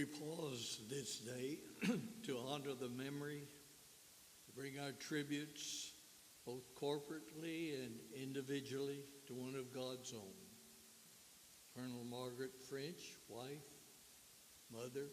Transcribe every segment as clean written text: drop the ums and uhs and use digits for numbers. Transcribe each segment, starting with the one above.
We pause this day to honor the memory, to bring our tributes, both corporately and individually, to one of God's own. Colonel Margaret French, wife, mother,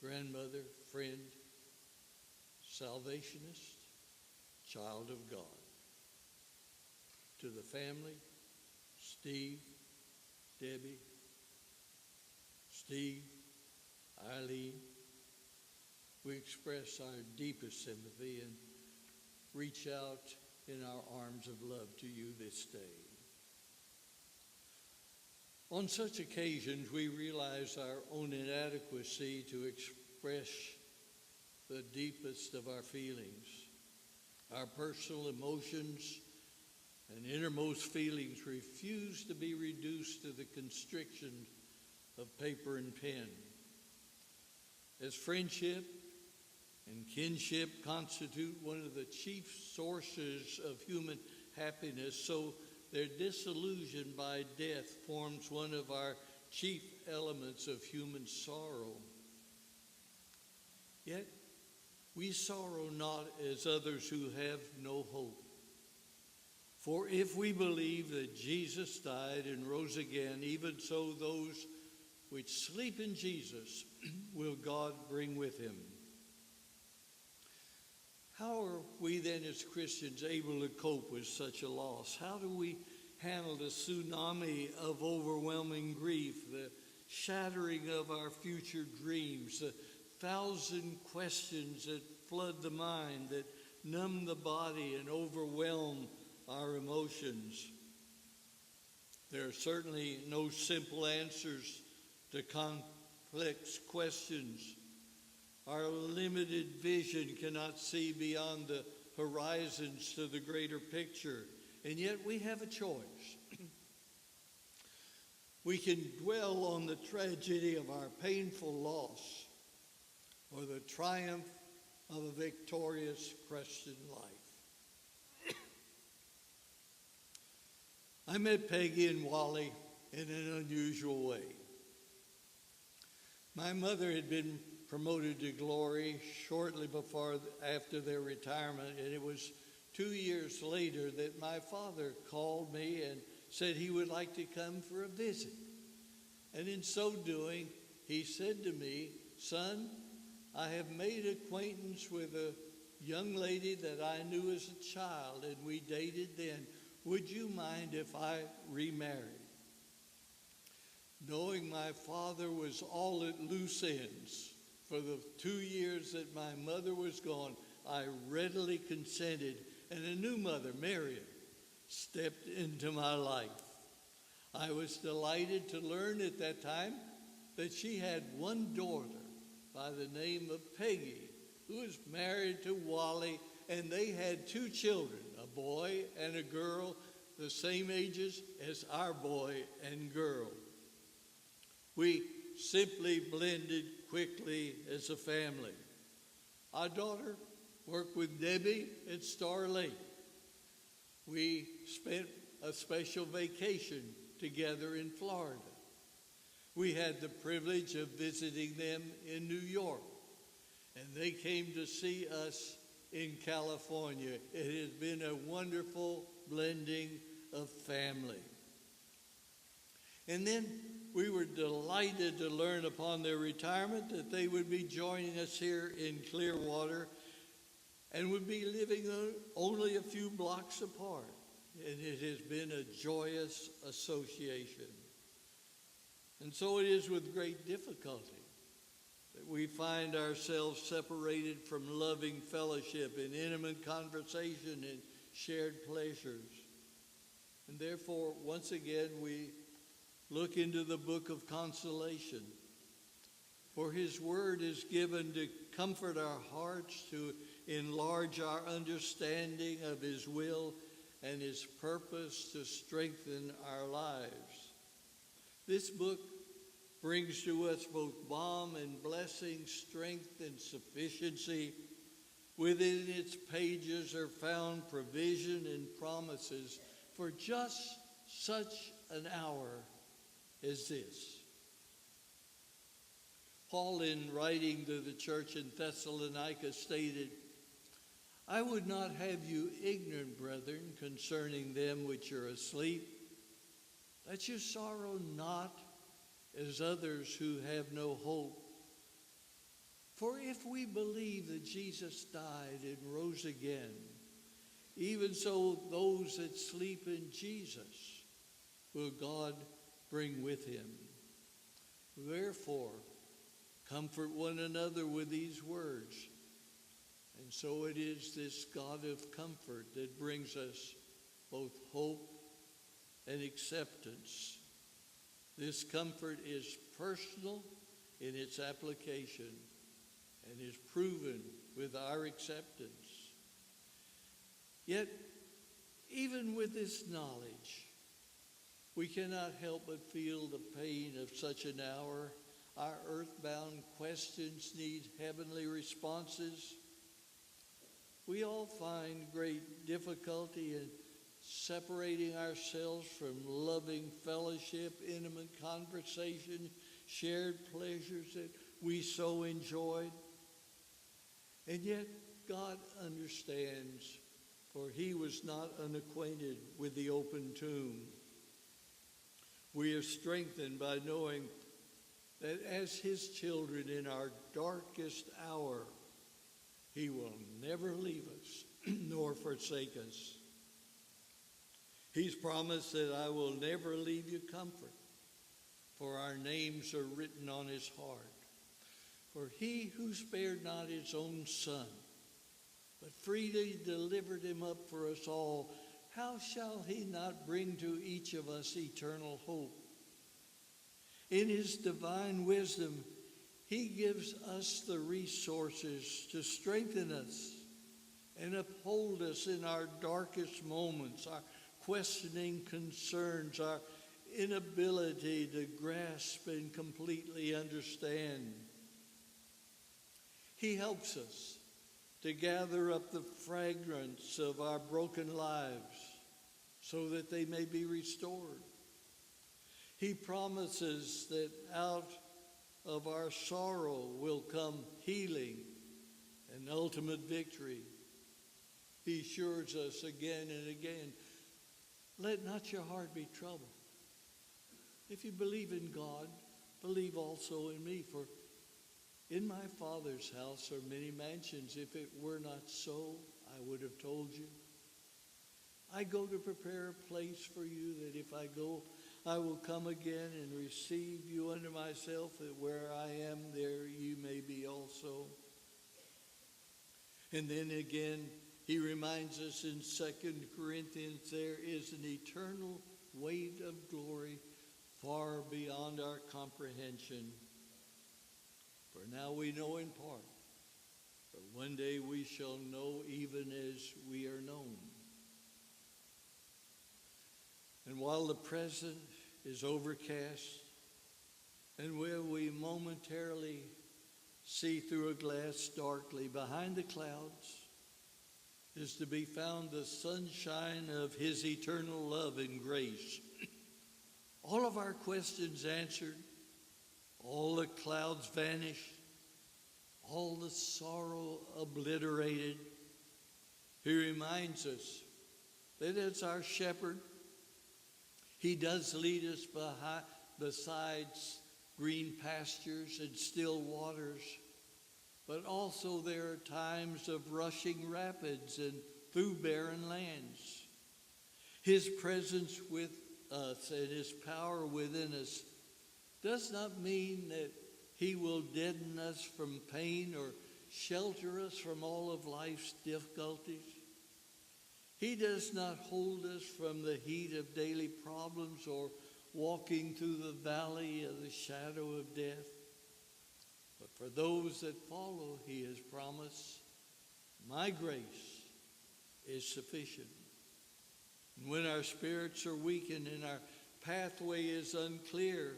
grandmother, friend, salvationist, child of God. To the family, Steve, Debbie, Steve, Eileen, we express our deepest sympathy and reach out in our arms of love to you this day. On such occasions, we realize our own inadequacy to express the deepest of our feelings. Our personal emotions and innermost feelings refuse to be reduced to the constriction of paper and pen. As friendship and kinship constitute one of the chief sources of human happiness, so their dissolution by death forms one of our chief elements of human sorrow. Yet, we sorrow not as others who have no hope. For if we believe that Jesus died and rose again, even so those which sleep in Jesus will God bring with him. How are we then as Christians able to cope with such a loss? How do we handle the tsunami of overwhelming grief, the shattering of our future dreams, the thousand questions that flood the mind, that numb the body and overwhelm our emotions? There are certainly no simple answers to complex questions. Our limited vision cannot see beyond the horizons to the greater picture, and yet we have a choice. We can dwell on the tragedy of our painful loss or the triumph of a victorious Christian life. I met Peggy and Wally in an unusual way. My mother had been promoted to glory shortly after their retirement, and it was 2 years later that my father called me and said he would like to come for a visit. And in so doing, he said to me, "Son, I have made acquaintance with a young lady that I knew as a child, and we dated then. Would you mind if I remarried?" Knowing my father was all at loose ends for the 2 years that my mother was gone, I readily consented, and a new mother, Mary, stepped into my life. I was delighted to learn at that time that she had one daughter by the name of Peggy, who was married to Wally, and they had 2 children, a boy and a girl, the same ages as our boy and girl. We simply blended quickly as a family. Our daughter worked with Debbie at Star Lake. We spent a special vacation together in Florida. We had the privilege of visiting them in New York, and they came to see us in California. It has been a wonderful blending of family. And then we were delighted to learn upon their retirement that they would be joining us here in Clearwater and would be living only a few blocks apart. And it has been a joyous association. And so it is with great difficulty that we find ourselves separated from loving fellowship and intimate conversation and shared pleasures. And therefore, once again, we look into the book of consolation. For his word is given to comfort our hearts, to enlarge our understanding of his will and his purpose to strengthen our lives. This book brings to us both balm and blessing, strength and sufficiency. Within its pages are found provision and promises for just such an hour as this. Paul, in writing to the church in Thessalonica, stated, I would not have you ignorant, brethren, concerning them which are asleep, that you sorrow not as others who have no hope. For if we believe that Jesus died and rose again, even so those that sleep in Jesus will God bring with him. Therefore, comfort one another with these words. And so it is this God of comfort that brings us both hope and acceptance. This comfort is personal in its application and is proven with our acceptance. Yet, even with this knowledge, we cannot help but feel the pain of such an hour. Our earthbound questions need heavenly responses. We all find great difficulty in separating ourselves from loving fellowship, intimate conversation, shared pleasures that we so enjoyed. And yet God understands, for he was not unacquainted with the open tomb. We are strengthened by knowing that as his children in our darkest hour, he will never leave us nor forsake us. He's promised that I will never leave you comfort, for our names are written on his heart. For he who spared not his own son, but freely delivered him up for us all, how shall he not bring to each of us eternal hope? In his divine wisdom, he gives us the resources to strengthen us and uphold us in our darkest moments, our questioning concerns, our inability to grasp and completely understand. He helps us to gather up the fragments of our broken lives so that they may be restored. He promises that out of our sorrow will come healing and ultimate victory. He assures us again and again, let not your heart be troubled. If you believe in God, believe also in me, for in my Father's house are many mansions. If it were not so, I would have told you. I go to prepare a place for you, that if I go, I will come again and receive you unto myself, that where I am, there you may be also. And then again, he reminds us in 2 Corinthians, there is an eternal weight of glory far beyond our comprehension. For now we know in part, but one day we shall know even as we are known. And while the present is overcast, and where we momentarily see through a glass darkly, behind the clouds is to be found the sunshine of his eternal love and grace. All of our questions answered, all the clouds vanished, all the sorrow obliterated. He reminds us that as our shepherd, he does lead us besides green pastures and still waters, but also there are times of rushing rapids and through barren lands. His presence with us and his power within us does not mean that he will deaden us from pain or shelter us from all of life's difficulties. He does not hold us from the heat of daily problems or walking through the valley of the shadow of death. But for those that follow, he has promised, my grace is sufficient. And when our spirits are weakened and our pathway is unclear,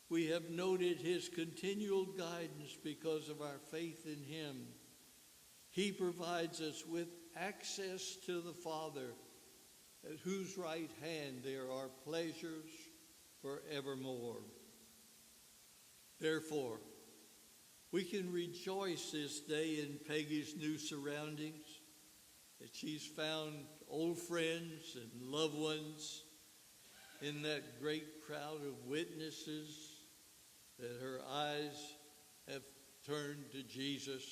we have noted his continual guidance because of our faith in him. He provides us with access to the Father, at whose right hand there are pleasures forevermore. Therefore, We can rejoice this day in Peggy's new surroundings, that she's found old friends and loved ones in that great crowd of witnesses, that her eyes have turned to Jesus.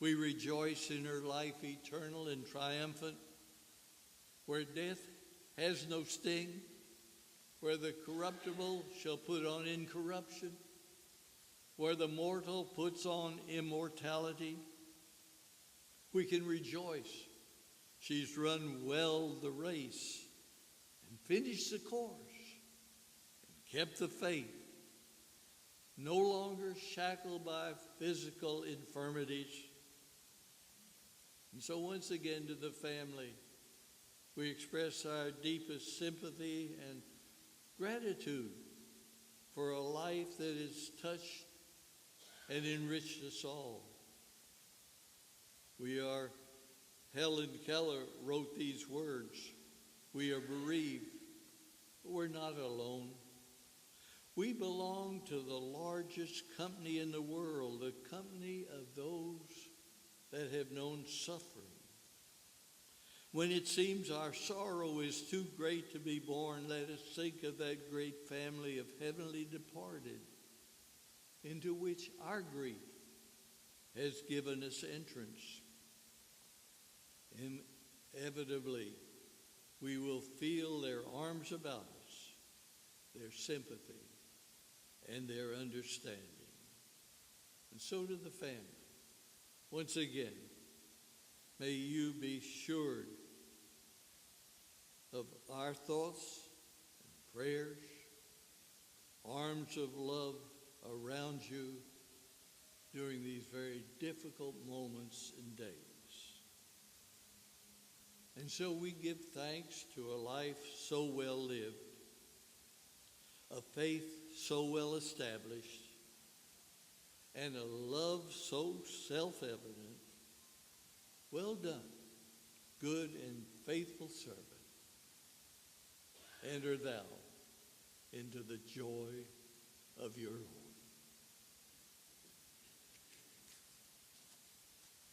We rejoice in her life eternal and triumphant, where death has no sting, where the corruptible shall put on incorruption, where the mortal puts on immortality. We can rejoice. She's run well the race and finished the course and kept the faith, no longer shackled by physical infirmities. And so once again to the family, we express our deepest sympathy and gratitude for a life that has touched and enriched us all. Helen Keller wrote these words: "We are bereaved, but we're not alone. We belong to the largest company in the world, the company of those that have known suffering. When it seems our sorrow is too great to be borne, let us think of that great family of heavenly departed, into which our grief has given us entrance. Inevitably, we will feel their arms about us, their sympathy, and their understanding." And so to the family, once again, may you be assured of our thoughts and prayers, arms of love around you during these very difficult moments and days. And so we give thanks to a life so well lived, a faith so well established, and a love so self-evident. Well done, good and faithful servant. Enter thou into the joy of your Lord.